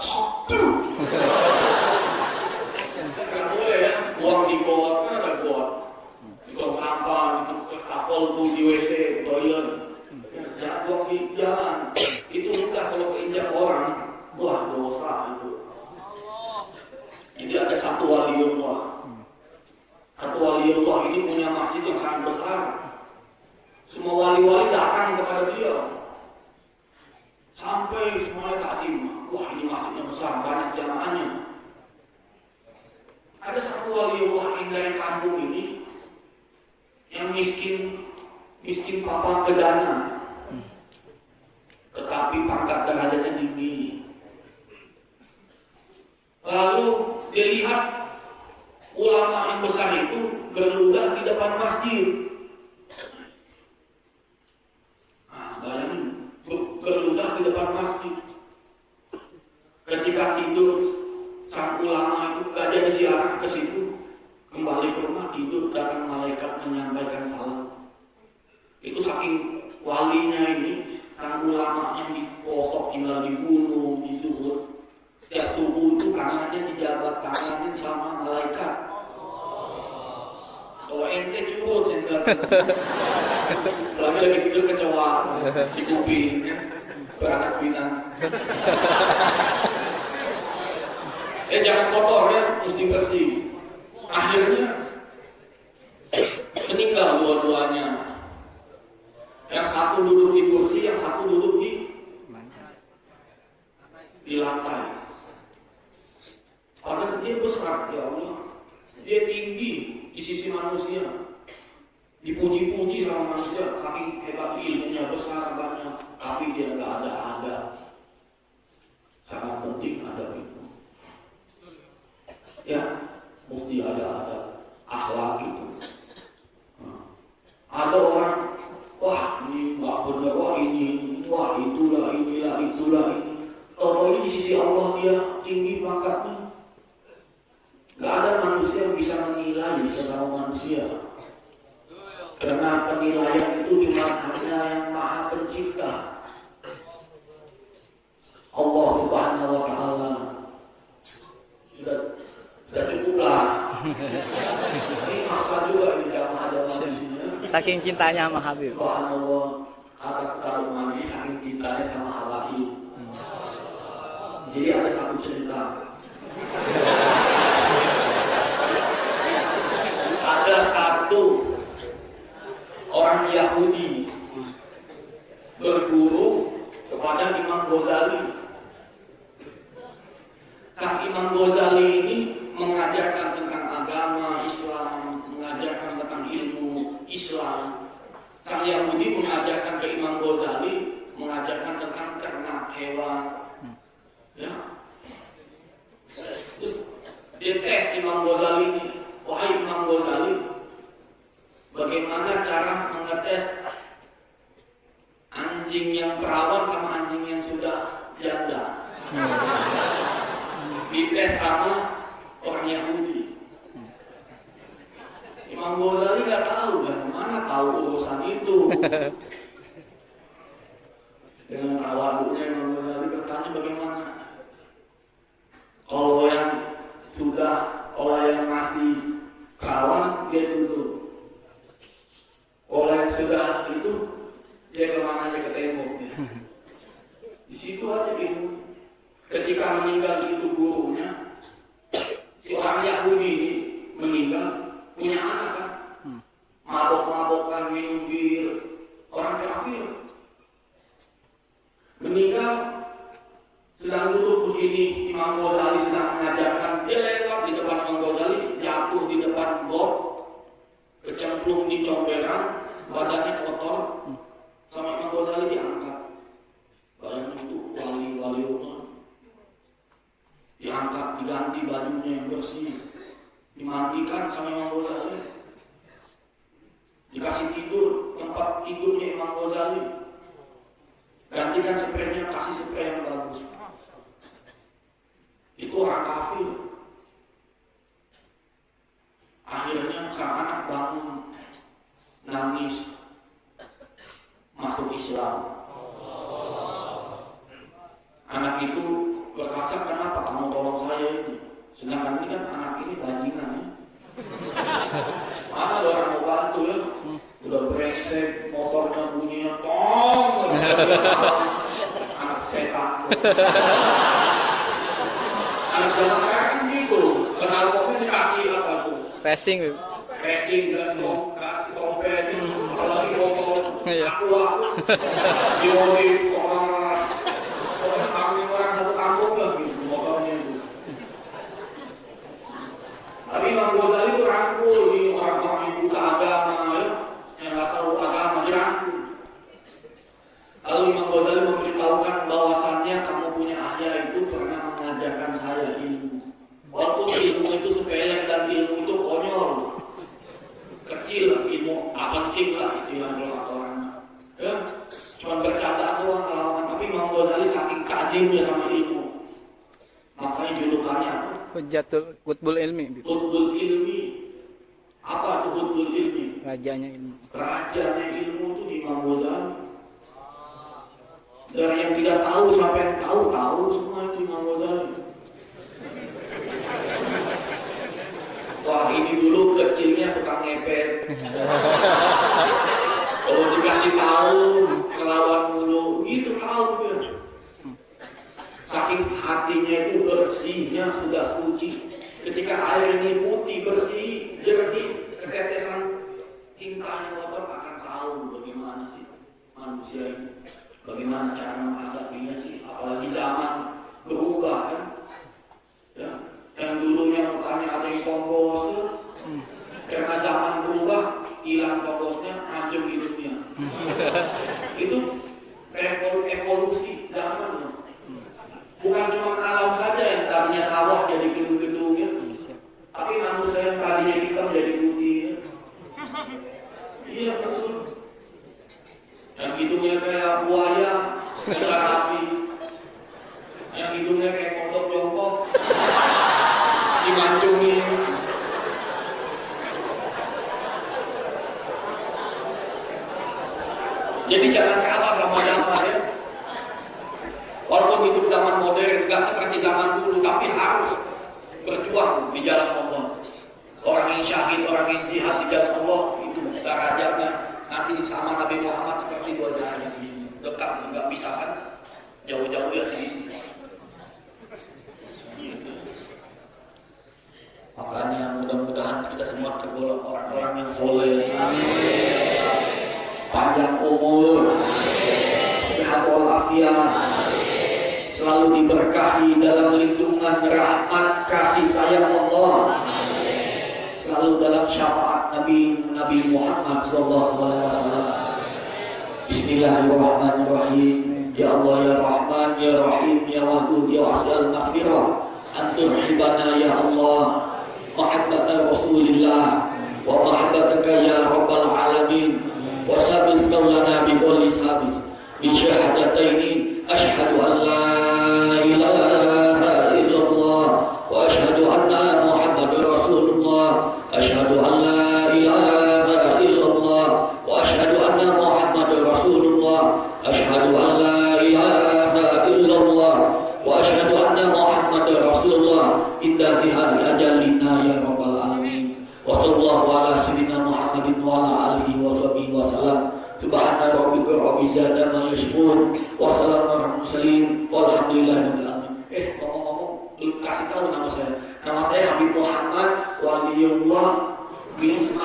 Nggak boleh ya, buang di got, kan ada got. Buang sampah, kapal tuh di WC, toilet, jangan buang di jalan. Itu sudah kalau keinjak orang, wah dosa itu. Jadi ada satu waliullah. Satu waliullah ini punya masjid yang sangat besar. Semua wali-wali datang kepada dia. Sampai semuanya takzim. Wah ini masjidnya besar, banyak jamaahnya. Ada satu waliullah yang dari kampung ini yang miskin papa ke dana, tetapi pangkat derajatnya tinggi. Lalu dia lihat ulama yang besar itu berludah di depan masjid. Nah, bayangin berludah di depan masjid. Ketika tidur sang ulama itu gak jadi ziarah ke situ. Kembali ke rumah tidur, datang malaikat menyampaikan salam. Itu saking walinya ini, sang ulama yang di pelosok tinggal di gunung, di zuhur. Setiap subuh itu kanannya dijabat kangenin sama malaikat. Kalau ente curut sendal. Lagi pikir kecoa si kuping beranak pinak. Jangan kotor ya, mesti bersih. Akhirnya meninggal dua-duanya. Yang satu duduk di kursi, yang satu duduk di lantai. Padahal dia besar, ya Allah. Dia tinggi di sisi manusia. Dipuji-puji sama manusia, saking hebat ilmunya, besar banyak. Tapi dia nggak ada adab. Sangat penting adab itu. Ya, mesti ada akhlak itu. Ada orang, wah ini nggak benar, wah ini, wah itulah, inilah, itulah ini. Kalau ini di sisi Allah dia tinggi pangkatnya. Gak ada manusia yang bisa menilai sesama manusia. Karena penilaian itu cuma hanya yang Maha Pencipta, Allah Subhanahu wa Ta'ala. Sudah cukuplah. Ini masa juga di dalam ada manusia. Saking cintanya sama Habib. Subhanallah, atas karungan ini saking cintanya sama Allah. Jadi ada satu cerita. Ada satu orang Yahudi berguru kepada Imam Ghazali. Kang Imam Ghazali ini mengajarkan tentang agama Islam, mengajarkan tentang ilmu Islam. Kang Yahudi mengajarkan ke Imam Ghazali, mengajarkan tentang ternak hewan. Ya. Terus dia tes Imam Ghazali ini, wahai Imam Ghazali, bagaimana cara mengetes anjing yang perawan sama anjing yang sudah janda? Dites sama orang Yahudi. Imam Ghazali nggak tahu, mana tahu urusan itu. Dengan awalnya Imam Ghazali bertanya bagaimana? Kalau yang masih kawan dia tutup. Kalau yang sudah itu dia kemana aja ke tembok. Di situ aja ilmu. Ketika meninggal itu gurunya, si orang Yahudi ini meninggal punya anak kan, mabok-mabokan, minum bir, orang kafir. Meninggal sedang duduk begini, Imam Ghazali sedang mengajarkan, dia lewat di depan Imam Ghazali, jatuh di depan got, kecemplung di comberan, badannya kotor, sama Imam Ghazali diangkat. Bayangin itu wali-wali Allah, diangkat, diganti bajunya yang bersih, dimandikan sama Imam Ghazali, dikasih tidur, tempat tidurnya Imam Ghazali, gantikan spraynya, kasih spray yang bagus. Itu orang kafir. Akhirnya sang anak bangun, nangis, masuk Islam. Anak itu berkata, kenapa kamu tolong saya ini? Sedangkan ini kan anak ini bajingan ya. Mana ada orang mau bantu ya? Udah brengsek, motornya bunyinya tong. Anak setan. Anak zaman sekarang gitu. Kenal kopi dikasih apa tuh? Racing. Racing dan kasih trompet. Kalau si motor, Iya. aku diori orang satu kampung lah gitu motornya itu. Tapi Imam Ghazali itu rangkul ini orang-orang yang buta agama ya, yang nggak tahu agama dirangkul. Lalu Imam Ghazali memberitahukan bahwasannya kamu punya ayah itu pernah mengajarkan saya ilmu. Walaupun ilmu itu sepele dan ilmu itu konyol, kecil ilmu, tak penting lah itu yang orang. Ya, cuma bercanda doang lawan. Tapi Imam Ghazali saking tajamnya sama ilmu, makanya julukannya apa? Hujatul Qutbul Ilmi. Qutbul Ilmi. Apa itu Qutbul Ilmi? Rajanya ilmu. Rajanya ilmu itu di Imam Ghazali. Dari yang tidak tahu sampai yang tahu semua itu Imam Ghazali. Wah ini dulu kecilnya suka ngepet. Kalau dikasih tahu ngelawan dulu, gitu tahu dia. Saking hatinya itu bersihnya sudah suci. Ketika air ini putih bersih, jernih, ketetesan tintanya kotor akan tahu bagaimana sih manusia ini, bagaimana cara menghadapinya sih. Apalagi zaman berubah kan. Ya. Yang dulunya mukanya ada yang kompos, karena zaman berubah, hilang komposnya, hancur hidupnya. Itu evolusi zaman. Bukan cuma alam saja yang tadinya sawah jadi gedung-gedungnya, tapi manusia yang tadinya hitam jadi putih. Iya betul. Yang hidungnya kayak buaya, besar api. Yang hidungnya kayak kodok jongkok, dimancungin. Jadi jangan kalah sama zaman ya. Walaupun hidup zaman modern gak seperti zaman dulu, tapi harus berjuang di jalan Allah. Orang yang syahid, orang yang jihad di jalan Allah itu derajatnya nanti sama Nabi Muhammad seperti dua jari ini, dekat, nggak bisa kan? Jauh-jauh ya sih. Makanya mudah-mudahan kita semua tergolong orang-orang yang soleh. Panjang umur, sehat walafiat, selalu diberkahi dalam lindungan rahmat kasih sayang Allah, selalu dalam syafaat Nabi Muhammad SAW. Bismillahirrahmanirrahim. Ya Allah ya Rahman ya Rahim ya Wadud ya Wasi'al Maghfirah, antur hibana ya Allah mahabbata Rasulillah wa mahabbataka ya Rabbal Alamin. Wasabis kaulana biqouli sabis bisyahadataini asyhadu an la ilaha illallah wa asyhadu anna Muhammadar Rasulullah, asyhadu an la ilaha illallah wa asyhadu anna Muhammadar Rasulullah, asyhadu an la ilaha illallah wa asyhadu anna Muhammadar Rasulullah inda hari ajalina ya Rabbal Alamin. Wa sallallahu ala sayyidina Muhammadin wa ala alihi wa sahbihi wa sallam. Subhana rabbika rabbil izzati amma yasifun wa salamun alal mursalin walhamdulillahi rabbil alamin. Ngomong-ngomong, belum kasih tahu nama saya. Nama saya Habib Muhammad Waliullah bin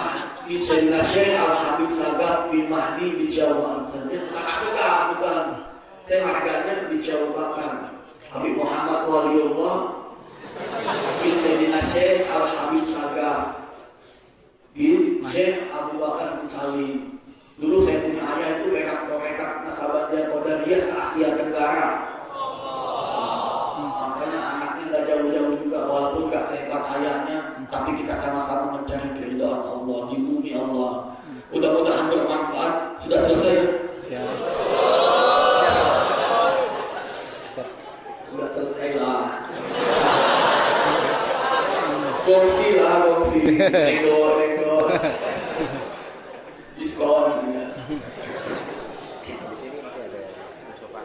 Sayyidina Syekh Al-Habib Sagaf bin Mahdi bin Syawal. Suka bukan. Saya marganya bin Syawal. Habib Muhammad Waliullah bin Sayyidina Syekh Al-Habib Sagaf bin Syekh Abu Bakar bin Salim. Dulu saya punya ayah itu rekat nasabahnya Qadariyah se-Asia Tenggara. Makanya anaknya gak jauh-jauh juga, walaupun gak sehebat ayahnya, tapi kita sama-sama mencari keridhaan Allah di bumi Allah. Mudah-mudahan bermanfaat. Sudah selesai ya? Sudah selesai lah. Gongsi lah, gongsi. Nego. Diskon ya. Di sini masih ada musofa.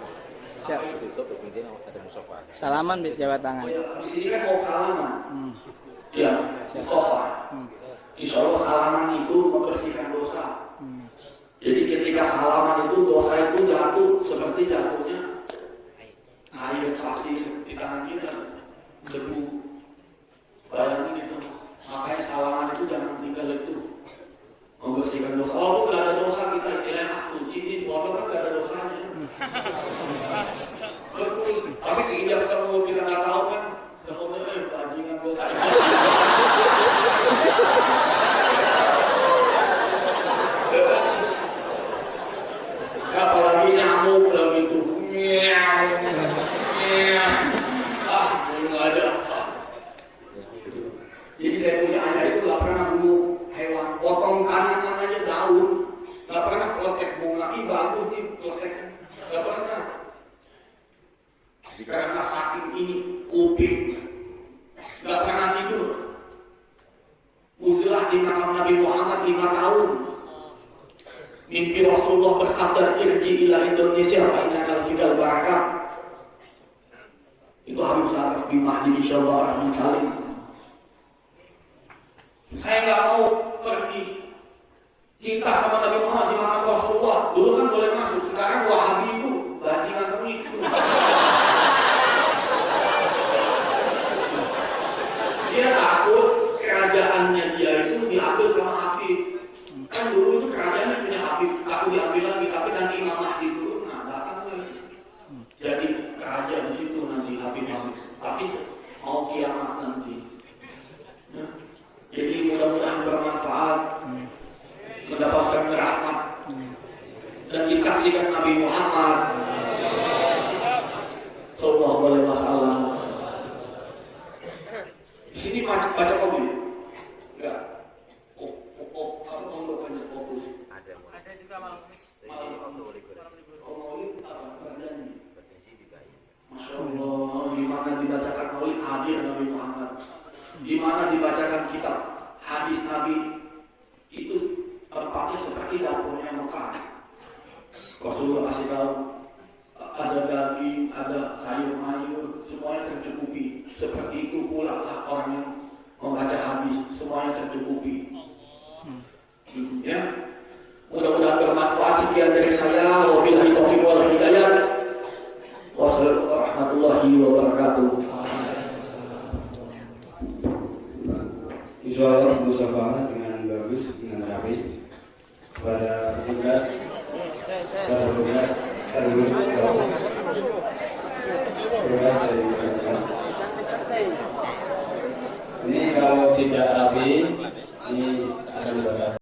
Siap. Tutup, kemudian ada musofa. Salaman jabat tangan. Di sini kan mau salaman. Ya, musofa. Insya Allah salaman itu membersihkan dosa. Jadi ketika salaman itu dosa itu jatuh seperti jatuhnya air pasir di tangan kita, debu. Bayangin itu. Makanya salaman itu jangan tinggal itu. Membersihkan dosa. Walaupun gak ada dosa kita istilahnya suci di motor kan gak ada dosanya. Betul. Tapi keinjak semua kita nggak tahu kan. Semuanya bajingan dosa. Apalagi nyamuk lagi itu. Belum ada. Jadi saya punya ayah itu gak pernah bunuh hewan, potong tanaman aja daun, gak pernah peletek bunga, bagus nih peletek, gak pernah. Karena saking ini kuping, gak pernah tidur. Uzlah di makam Nabi Muhammad 5 tahun. Mimpi Rasulullah berkata, irji ila Indonesia, fa'inakal fikal barakah. Itu Habib Sagaf bin Mahdi insyaallah rahman salim. Saya nggak mau pergi cinta sama Nabi Muhammad di mana Rasulullah. Dulu kan boleh masuk, sekarang Wahabi itu bajingan itu. Dia takut kerajaannya dia itu diambil sama Habib. Kan dulu itu kerajaannya punya Habib, takut diambil lagi, tapi nanti Imam Mahdi dulu, nah datang lagi. Jadi kerajaan di situ nanti Habib, tapi mau kiamat nanti. Ya. Jadi mudah-mudahan bermanfaat, mendapatkan rahmat dan disaksikan Nabi Muhammad Sallallahu Alaihi Wasallam. Di sini baca kopi? Enggak. Apa untuk baca kopi? Ada juga malam Kamis. Maulid apa? Berdani. Dibayi. Masya Allah, di mana dibacakan maulid hadir Nabi Muhammad, di mana dibacakan kitab hadis Nabi, itu tempatnya seperti dapurnya Mekah. Rasulullah kasih tahu ada daging, ada sayur-mayur, semuanya tercukupi. Seperti itu pula orang yang membaca hadis, semuanya tercukupi. Ya, mudah-mudahan bermanfaat. Sekian dari saya. Wabillahi taufiq wal hidayah. Wassalamualaikum warahmatullahi wabarakatuh. Insyaallah musafaha dengan bagus, dengan rapi. Pada tugas, ini kalau tidak rapi, ini akan berat.